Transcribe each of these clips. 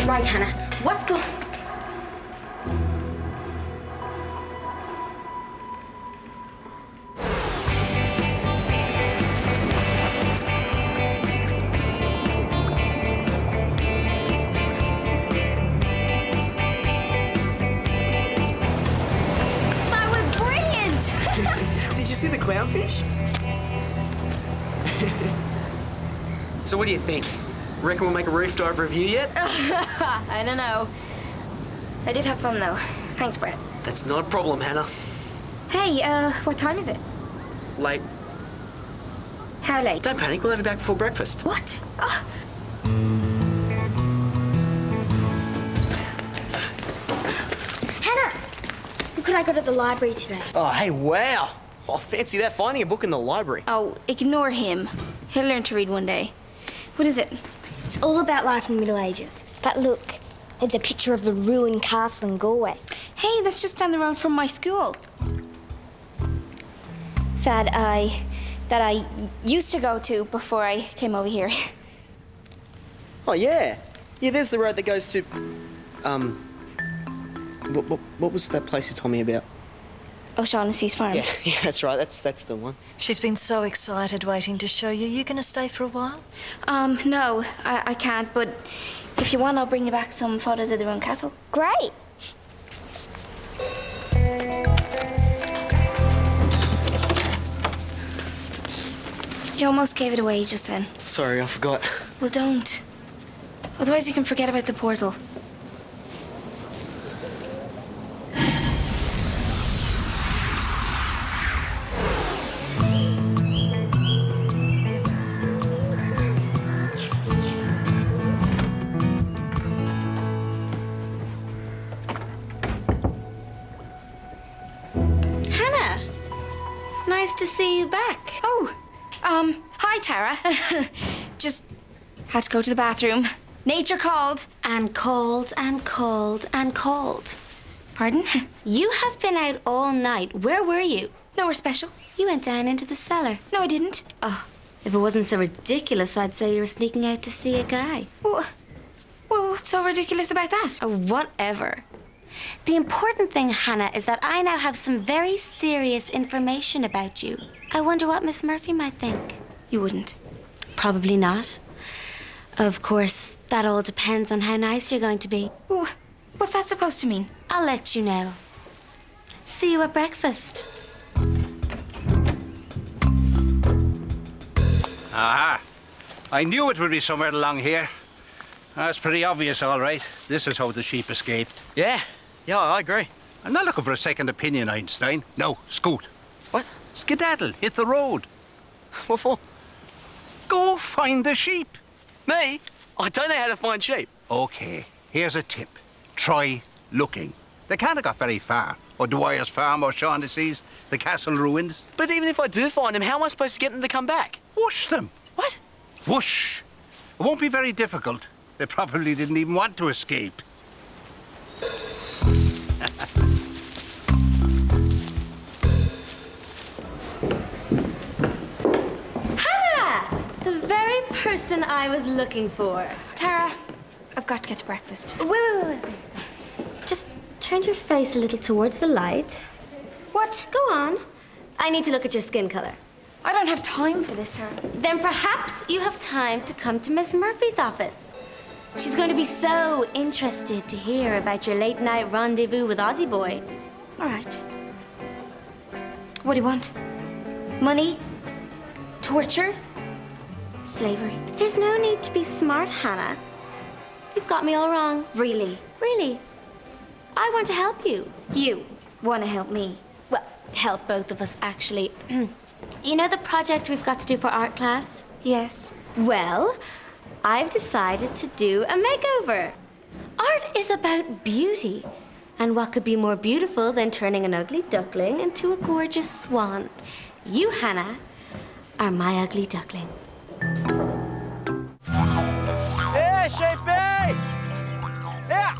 Right, Hannah. What's going... That was brilliant! Did you see the clownfish? So what do you think? Reckon we'll make a roof dive review yet? I don't know. I did have fun, though. Thanks, Brett. That's not a problem, Hannah. Hey, what time is it? Late. How late? Don't panic, we'll have you back before breakfast. What? Oh. Hannah! Could I go to the library today? Oh, hey, wow. Oh, fancy that, finding a book in the library. Oh, ignore him. He'll learn to read one day. What is it? It's all about life in the Middle Ages. But look, it's a picture of the ruined castle in Galway. Hey, that's just down the road from my school. That I used to go to before I came over here. Oh, yeah. Yeah, there's the road that goes to... What was that place you told me about? O'Shaughnessy's farm. Yeah, that's right. That's the one. She's been so excited waiting to show you. You gonna stay for a while? No, I can't, but if you want, I'll bring you back some photos of the ruined castle. Great! You almost gave it away just then. Sorry, I forgot. Well, don't. Otherwise, you can forget about the portal. Hannah! Nice to see you back. Oh, hi, Tara. Just had to go to the bathroom. Nature called. And called and called and called. Pardon? You have been out all night. Where were you? Nowhere special. You went down into the cellar. No, I didn't. Oh, if it wasn't so ridiculous, I'd say you were sneaking out to see a guy. Well, what's so ridiculous about that? Oh, whatever. The important thing, Hannah, is that I now have some very serious information about you. I wonder what Miss Murphy might think. You wouldn't? Probably not. Of course, that all depends on how nice you're going to be. Ooh, what's that supposed to mean? I'll let you know. See you at breakfast. Aha! I knew it would be somewhere along here. That's pretty obvious, all right. This is how the sheep escaped. Yeah, I agree. I'm not looking for a second opinion, Einstein. No, scoot. What? Skedaddle, hit the road. What for? Go find the sheep. Me? I don't know how to find sheep. Okay, here's a tip. Try looking. They can't have got very far. O'Dwyer's farm, O'Shaughnessy's, the castle ruins. But even if I do find them, how am I supposed to get them to come back? Whoosh them. What? Whoosh. It won't be very difficult. They probably didn't even want to escape. Hannah! The very person I was looking for. Tara, I've got to get to breakfast. Wait. Just turn your face a little towards the light. What? Go on. I need to look at your skin color. I don't have time for this, Tara. Then perhaps you have time to come to Miss Murphy's office. She's going to be so interested to hear about your late-night rendezvous with Ozzy Boy. All right. What do you want? Money? Torture? Slavery? There's no need to be smart, Hannah. You've got me all wrong. Really? Really. I want to help you. You want to help me? Well, help both of us, actually. You know the project we've got to do for art class? Yes. Well, I've decided to do a makeover. Art is about beauty. And what could be more beautiful than turning an ugly duckling into a gorgeous swan? You, Hannah, are my ugly duckling. Hey, Shapey! Yeah!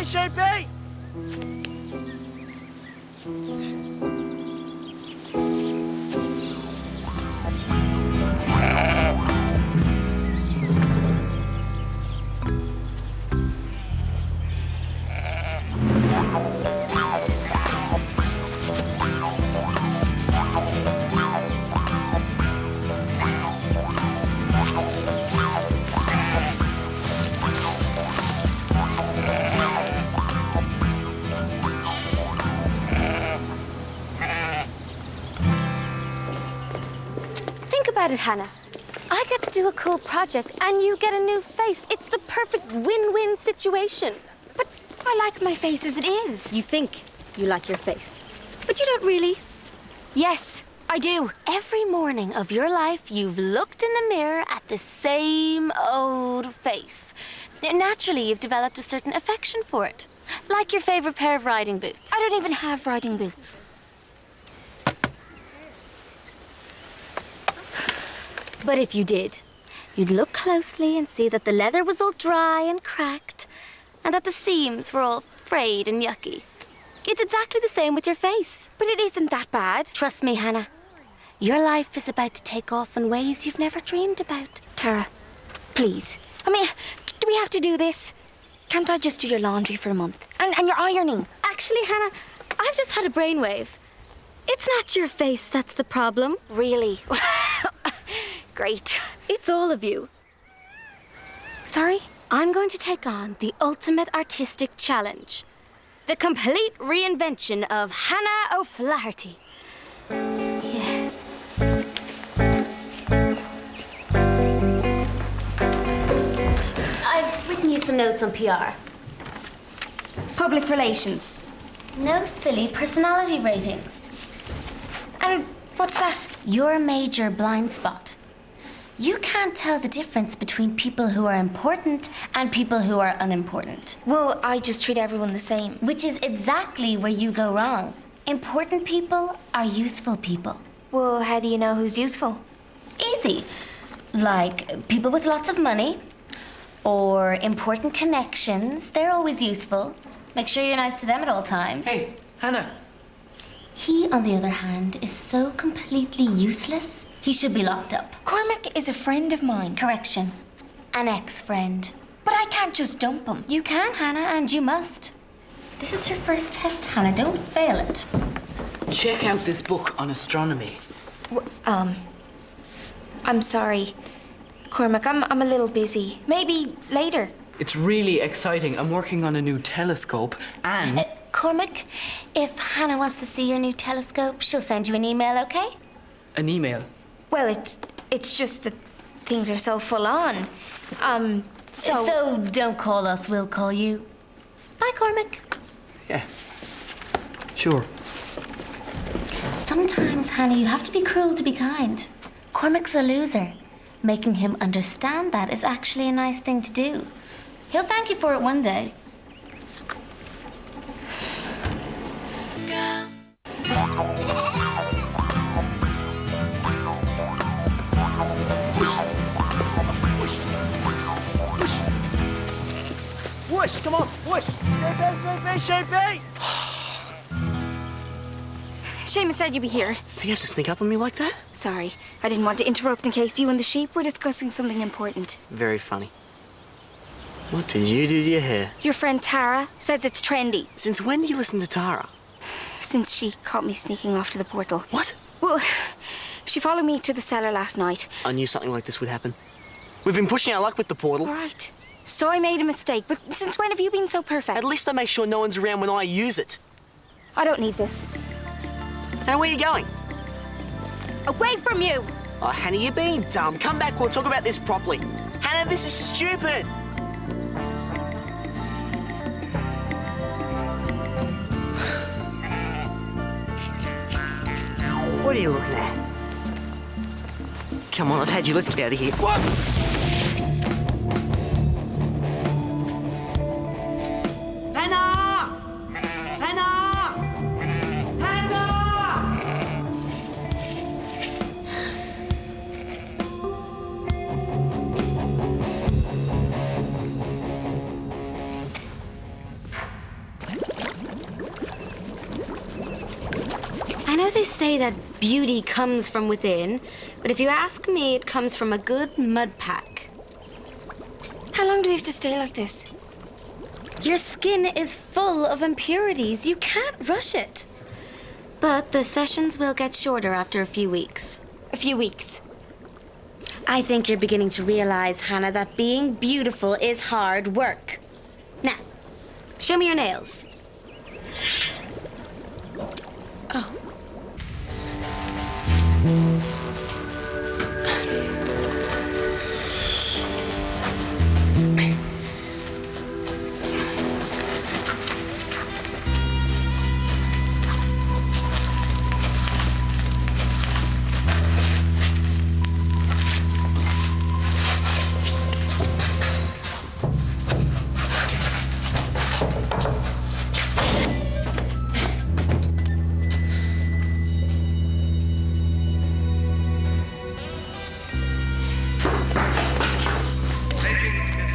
Shapey! at it, Hannah. I get to do a cool project and you get a new face. It's the perfect win-win situation. But I like my face as it is. You think you like your face, but you don't really. Yes, I do. Every morning of your life, you've looked in the mirror at the same old face. Naturally, you've developed a certain affection for it. Like your favorite pair of riding boots. I don't even have riding boots. But if you did, you'd look closely and see that the leather was all dry and cracked, and that the seams were all frayed and yucky. It's exactly the same with your face. But it isn't that bad. Trust me, Hannah. Your life is about to take off in ways you've never dreamed about. Tara, please. I mean, do we have to do this? Can't I just do your laundry for a month? And your ironing? Actually, Hannah, I've just had a brainwave. It's not your face that's the problem. Really? Great. It's all of you. Sorry? I'm going to take on the ultimate artistic challenge. The complete reinvention of Hannah O'Flaherty. Yes. I've written you some notes on PR. Public relations. No silly personality ratings. And what's that? Your major blind spot. You can't tell the difference between people who are important and people who are unimportant. Well, I just treat everyone the same. Which is exactly where you go wrong. Important people are useful people. Well, how do you know who's useful? Easy. Like people with lots of money or important connections. They're always useful. Make sure you're nice to them at all times. Hey, Hannah. He, on the other hand, is so completely useless, he should be locked up. Cormac is a friend of mine. Correction. An ex-friend. But I can't just dump him. You can, Hannah, and you must. This is your first test, Hannah. Don't fail it. Check out this book on astronomy. I'm sorry. Cormac, I'm a little busy. Maybe later. It's really exciting. I'm working on a new telescope and... Cormac, if Hannah wants to see your new telescope, she'll send you an email, okay? An email. Well, it's just that things are so full on. So don't call us, we'll call you. Bye, Cormac. Yeah. Sure. Sometimes, Hannah, you have to be cruel to be kind. Cormac's a loser. Making him understand that is actually a nice thing to do. He'll thank you for it one day. Whoosh, come on, whoosh. Shoot. Seamus said you'd be here. Do you have to sneak up on me like that? Sorry, I didn't want to interrupt in case you and the sheep were discussing something important. Very funny. What did you do to your hair? Your friend Tara says it's trendy. Since when do you listen to Tara? Since she caught me sneaking off to the portal. What? Well, she followed me to the cellar last night. I knew something like this would happen. We've been pushing our luck with the portal. All right. So I made a mistake, but since when have you been so perfect? At least I make sure no one's around when I use it. I don't need this. Hannah, where are you going? Away from you! Oh, Hannah, you're being dumb. Come back, we'll talk about this properly. Hannah, this is stupid. What are you looking at? Come on, I've had you. Let's get out of here. What? Hannah! Hannah! Hannah! I know they say that beauty comes from within, but if you ask me, it comes from a good mud pack. How long do we have to stay like this? Your skin is full of impurities. You can't rush it. But the sessions will get shorter after a few weeks. A few weeks. I think you're beginning to realize, Hannah, that being beautiful is hard work. Now, show me your nails. Oh.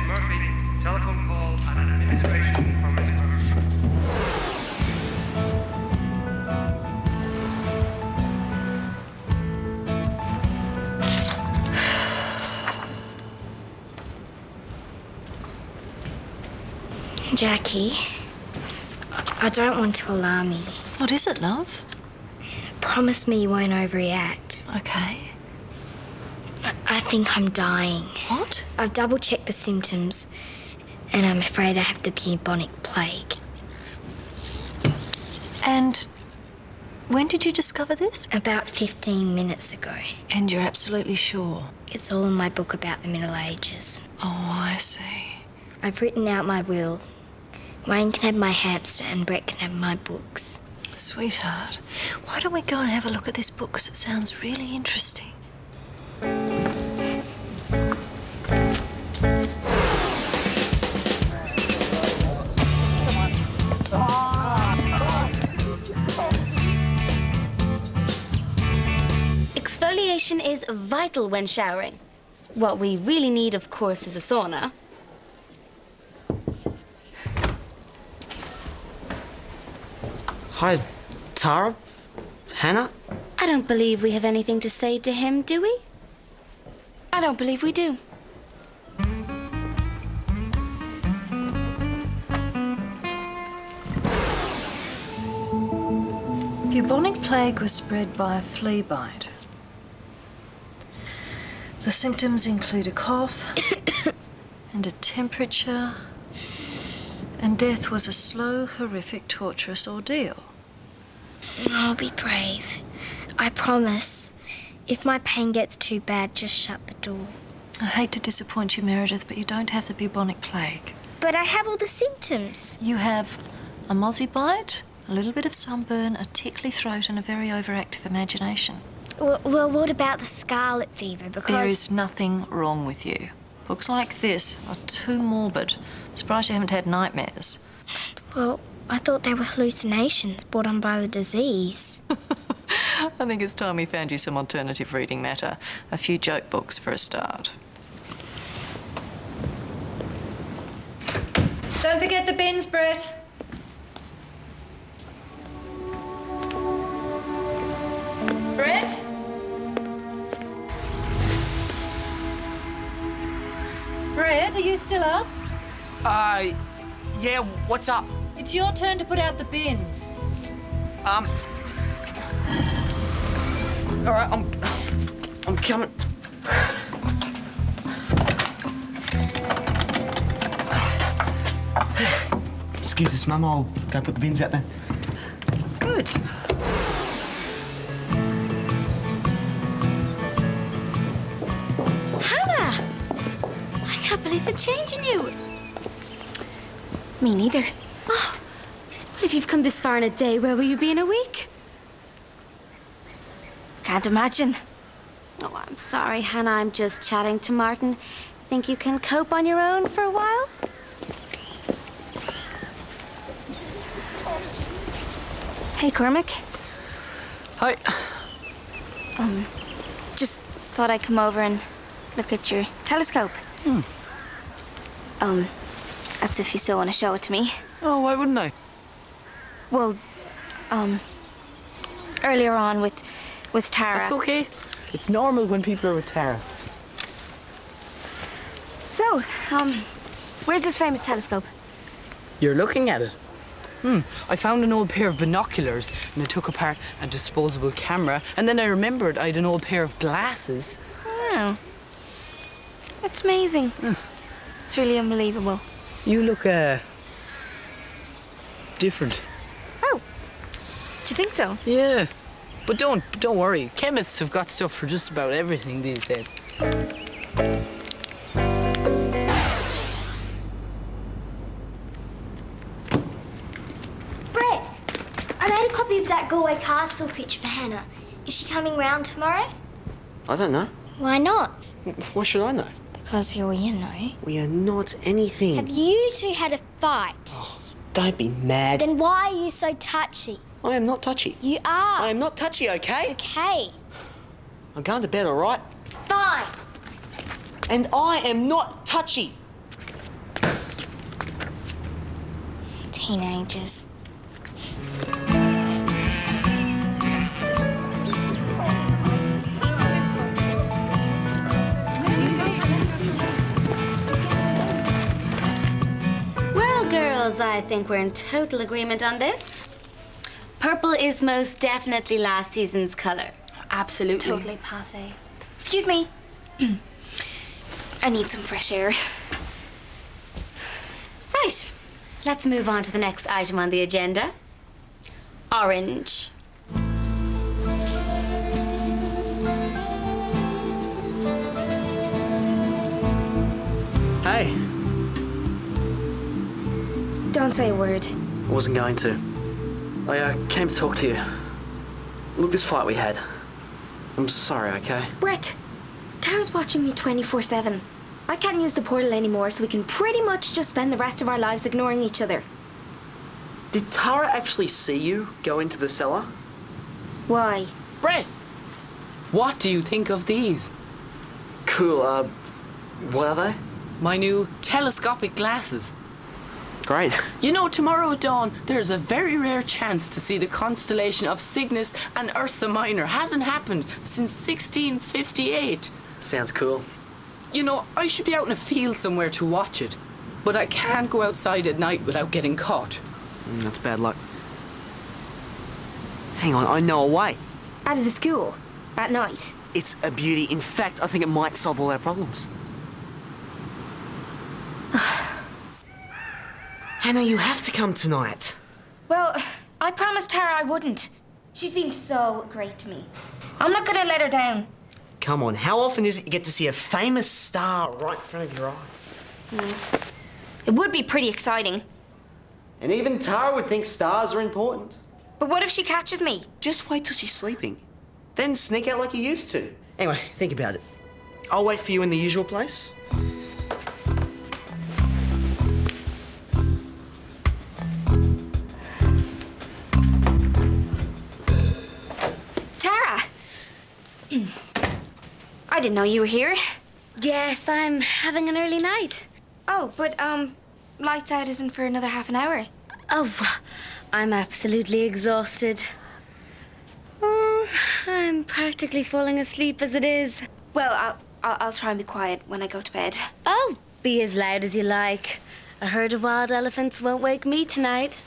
Murphy, telephone call and an administration for Miss Murphy. Jackie, I don't want to alarm you. What is it, love? Promise me you won't overreact. Okay. I think I'm dying. What? I've double-checked the symptoms, and I'm afraid I have the bubonic plague. And when did you discover this? About 15 minutes ago. And you're absolutely sure? It's all in my book about the Middle Ages. Oh, I see. I've written out my will. Wayne can have my hamster and Brett can have my books. Sweetheart, why don't we go and have a look at this book, because it sounds really interesting. Exfoliation is vital when showering. What we really need, of course, is a sauna. Hi, Tara? Hannah? I don't believe we have anything to say to him, do we? I don't believe we do. Bubonic plague was spread by a flea bite. The symptoms include a cough and a temperature, and death was a slow, horrific, torturous ordeal. I'll be brave. I promise. If my pain gets too bad, just shut the door. I hate to disappoint you, Meredith, but you don't have the bubonic plague. But I have all the symptoms. You have a mozzie bite, a little bit of sunburn, a tickly throat, and a very overactive imagination. Well, what about the scarlet fever? Because There is nothing wrong with you. Books like this are too morbid. I'm surprised you haven't had nightmares. Well, I thought they were hallucinations brought on by the disease. I think it's time we found you some alternative reading matter. A few joke books for a start. Don't forget the bins, Brett. Brett? Brett, are you still up? Yeah, what's up? It's your turn to put out the bins. All right, I'm coming. Excuse us, Mum. I'll go put the bins out there. Good. Hannah! I can't believe the change in you. Me neither. Oh, well, if you've come this far in a day, where will you be in a week? Can't imagine. Oh, I'm sorry, Hannah. I'm just chatting to Martin. Think you can cope on your own for a while? Hey, Cormac. Hi. Just thought I'd come over and look at your telescope. That's if you still want to show it to me. Oh, why wouldn't I? Well, earlier on with Tara. That's okay. It's normal when people are with Tara. So, where's this famous telescope? You're looking at it. I found an old pair of binoculars and I took apart a disposable camera and then I remembered I had an old pair of glasses. Oh. That's amazing. It's really unbelievable. You look, different. Oh. Do you think so? Yeah. But don't worry. Chemists have got stuff for just about everything these days. Brett, I made a copy of that Galway Castle pitch for Hannah. Is she coming round tomorrow? I don't know. Why not? Why should I know? Because you're, you know. We are not anything. Have you two had a fight? Don't be mad. Then why are you so touchy? I am not touchy. You are. I am not touchy, okay? Okay. I'm going to bed, all right? Fine. And I am not touchy. Teenagers. Well, girls, I think we're in total agreement on this. Purple is most definitely last season's color. Absolutely. Totally passe. Excuse me. I need some fresh air. Right, let's move on to the next item on the agenda. Orange. Hey, Don't say a word. I wasn't going to. I came to talk to you. Look, this fight we had. I'm sorry, okay? Brett, Tara's watching me 24/7. I can't use the portal anymore, so we can pretty much just spend the rest of our lives ignoring each other. Did Tara actually see you go into the cellar? Why? Brett, what do you think of these? Cool, what are they? My new telescopic glasses. Great. You know, tomorrow at dawn, there's a very rare chance to see the constellation of Cygnus and Ursa Minor. Hasn't happened since 1658. Sounds cool. You know, I should be out in a field somewhere to watch it, but I can't go outside at night without getting caught. That's bad luck. Hang on, I know a way. Out of the school. At night. It's a beauty. In fact, I think it might solve all our problems. Hannah, you have to come tonight. Well, I promised Tara I wouldn't. She's been so great to me. I'm not gonna let her down. Come on, how often is it you get to see a famous star right in front of your eyes? It would be pretty exciting. And even Tara would think stars are important. But what if she catches me? Just wait till she's sleeping. Then sneak out like you used to. Anyway, think about it. I'll wait for you in the usual place. Tara! I didn't know you were here. Yes, I'm having an early night. Oh, but, lights out isn't for another half an hour. Oh, I'm absolutely exhausted. Oh, I'm practically falling asleep as it is. Well, I'll try and be quiet when I go to bed. Oh, be as loud as you like. A herd of wild elephants won't wake me tonight.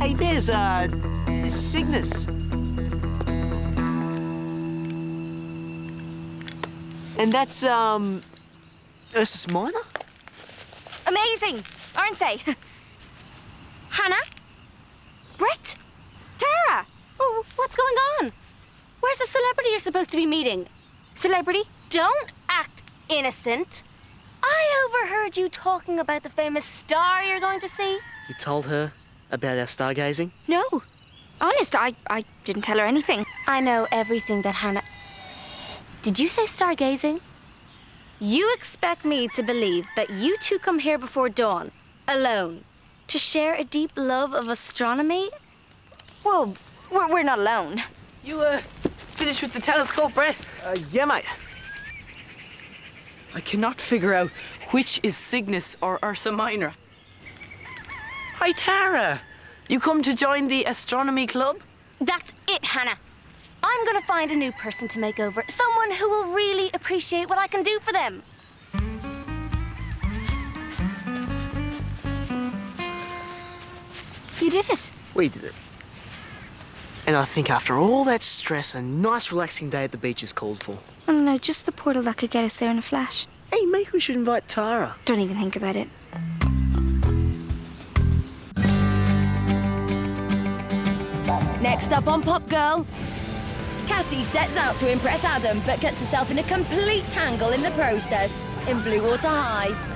Hey, there's, Cygnus. And that's, Ursus Minor? Amazing, aren't they? Hannah? Brett? Tara? Oh, what's going on? Where's the celebrity you're supposed to be meeting? Celebrity? Don't act innocent. I overheard you talking about the famous star you're going to see. You told her about our stargazing? No. Honest, I didn't tell her anything. I know everything that Hannah... Did you say stargazing? You expect me to believe that you two come here before dawn, alone, to share a deep love of astronomy? Well, we're not alone. You, finished with the telescope, Brett? Yeah, mate. I cannot figure out which is Cygnus or Ursa Minor. Hi, Tara. You come to join the astronomy club? That's it, Hannah. I'm gonna find a new person to make over. Someone who will really appreciate what I can do for them. You did it. We did it. And I think after all that stress, a nice relaxing day at the beach is called for. I don't know, just the portal that could get us there in a flash. Hey, maybe we should invite Tara. Don't even think about it. Next up on Pop Girl, Cassie sets out to impress Adam but gets herself in a complete tangle in the process in Blue Water High.